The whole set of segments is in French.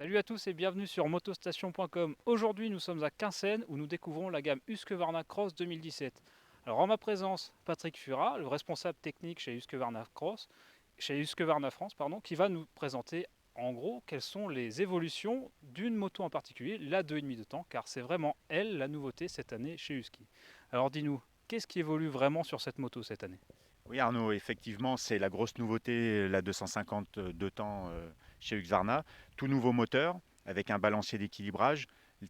Salut à tous et bienvenue sur motostation.com. Aujourd'hui nous sommes à Quinssaines où nous découvrons la gamme Husqvarna Cross 2017. Alors en ma présence, Patrick Furat, le responsable technique chez Husqvarna Cross, chez Husqvarna France, pardon, qui va nous présenter en gros quelles sont les évolutions d'une moto en particulier, la 2,5 de temps, car c'est vraiment elle la nouveauté cette année chez Husky. Alors dis-nous, qu'est-ce qui évolue vraiment sur cette moto cette année? Oui Arnaud, effectivement, c'est la grosse nouveauté, la 250 2 temps chez Husqvarna. Tout nouveau moteur avec un balancier d'équilibrage.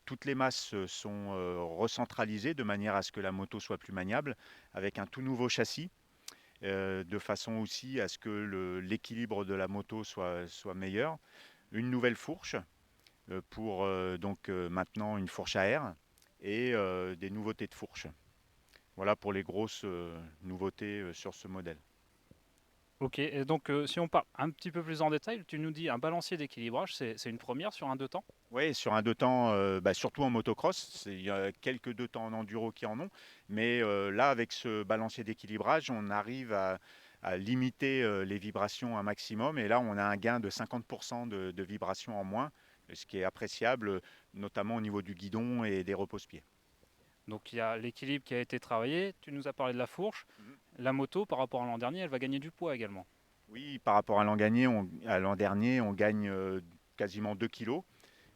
Toutes les masses sont recentralisées de manière à ce que la moto soit plus maniable, avec un tout nouveau châssis, de façon aussi à ce que l'équilibre de la moto soit meilleur. Une nouvelle fourche pour maintenant une fourche à air et des nouveautés de fourche. Voilà pour les grosses nouveautés sur ce modèle. Ok, et donc si on parle un petit peu plus en détail, tu nous dis un balancier d'équilibrage, c'est une première sur un deux temps. Oui, sur un 2 temps, surtout en motocross, il y a quelques 2 temps en enduro qui en ont, mais là, avec ce balancier d'équilibrage, on arrive à limiter les vibrations un maximum, et là, on a un gain de 50% de vibrations en moins, ce qui est appréciable, notamment au niveau du guidon et des repose-pieds. Donc il y a l'équilibre qui a été travaillé, tu nous as parlé de la fourche, Mhm. la moto par rapport à l'an dernier, elle va gagner du poids également. Oui, par rapport à l'an dernier, on gagne quasiment 2 kilos.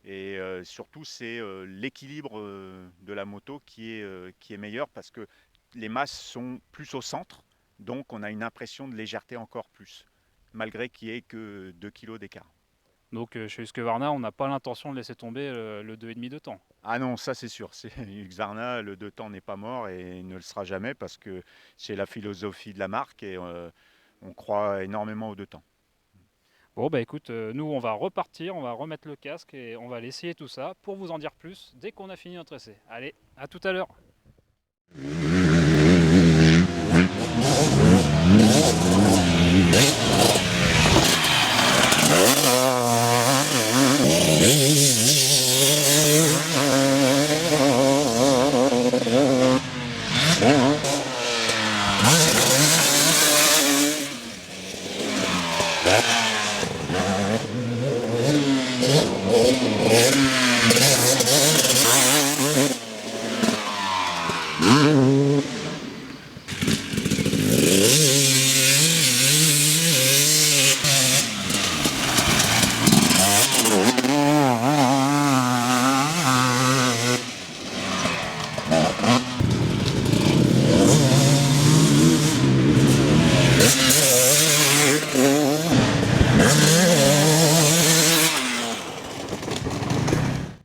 Et surtout, c'est l'équilibre de la moto qui est meilleur parce que les masses sont plus au centre, donc on a une impression de légèreté encore plus, malgré qu'il n'y ait que 2 kilos d'écart. Donc chez Husqvarna, on n'a pas l'intention de laisser tomber le 2,5 de temps. Ah non, ça c'est sûr, c'est Husqvarna, le deux temps n'est pas mort et il ne le sera jamais parce que c'est la philosophie de la marque et on croit énormément aux deux temps. Bon bah écoute, nous on va repartir, on va remettre le casque et on va aller essayer tout ça pour vous en dire plus dès qu'on a fini notre essai. Allez, à tout à l'heure.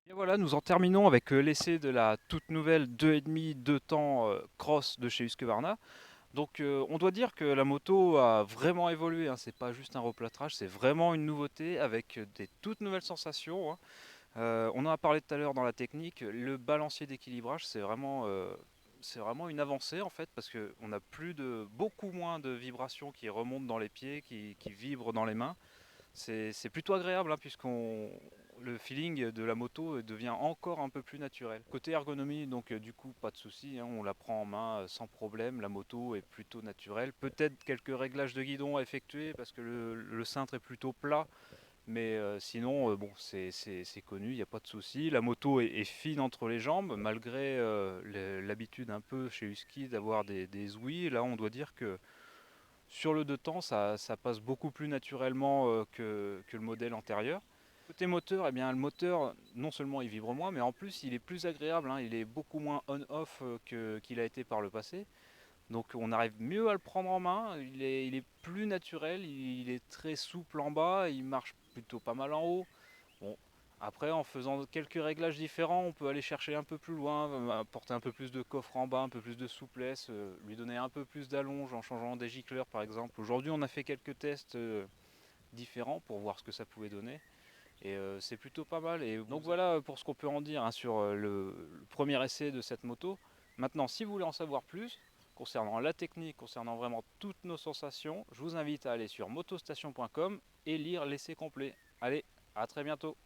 Et voilà, nous en terminons avec l'essai de la toute nouvelle 2,5 2 temps cross de chez Husqvarna. Donc on doit dire que la moto a vraiment évolué, hein. C'est pas juste un replâtrage, c'est vraiment une nouveauté avec des toutes nouvelles sensations, hein. On en a parlé tout à l'heure dans la technique, le balancier d'équilibrage c'est vraiment une avancée en fait parce qu'on a beaucoup moins de vibrations qui remontent dans les pieds, qui vibrent dans les mains. C'est plutôt agréable hein, le feeling de la moto devient encore un peu plus naturel. Côté ergonomie, donc du coup pas de souci, hein, on la prend en main sans problème, la moto est plutôt naturelle. Peut-être quelques réglages de guidon à effectuer parce que le cintre est plutôt plat, mais sinon bon c'est connu, il n'y a pas de souci. La moto est fine entre les jambes malgré l'habitude un peu chez Husky d'avoir des ouïes. Là on doit dire que sur le deux temps, ça passe beaucoup plus naturellement que le modèle antérieur. Côté moteur, eh bien, le moteur, non seulement il vibre moins, mais en plus il est plus agréable, hein, il est beaucoup moins on-off qu'il a été par le passé. Donc on arrive mieux à le prendre en main, il est plus naturel, il est très souple en bas, il marche plutôt pas mal en haut. Bon, après, en faisant quelques réglages différents, on peut aller chercher un peu plus loin, apporter un peu plus de coffre en bas, un peu plus de souplesse, lui donner un peu plus d'allonge en changeant des gicleurs par exemple. Aujourd'hui, on a fait quelques tests différents pour voir ce que ça pouvait donner. Et c'est plutôt pas mal. Et donc voilà pour ce qu'on peut en dire hein, sur le premier essai de cette moto. Maintenant, si vous voulez en savoir plus concernant la technique, concernant vraiment toutes nos sensations, je vous invite à aller sur motostation.com et lire l'essai complet. Allez, à très bientôt.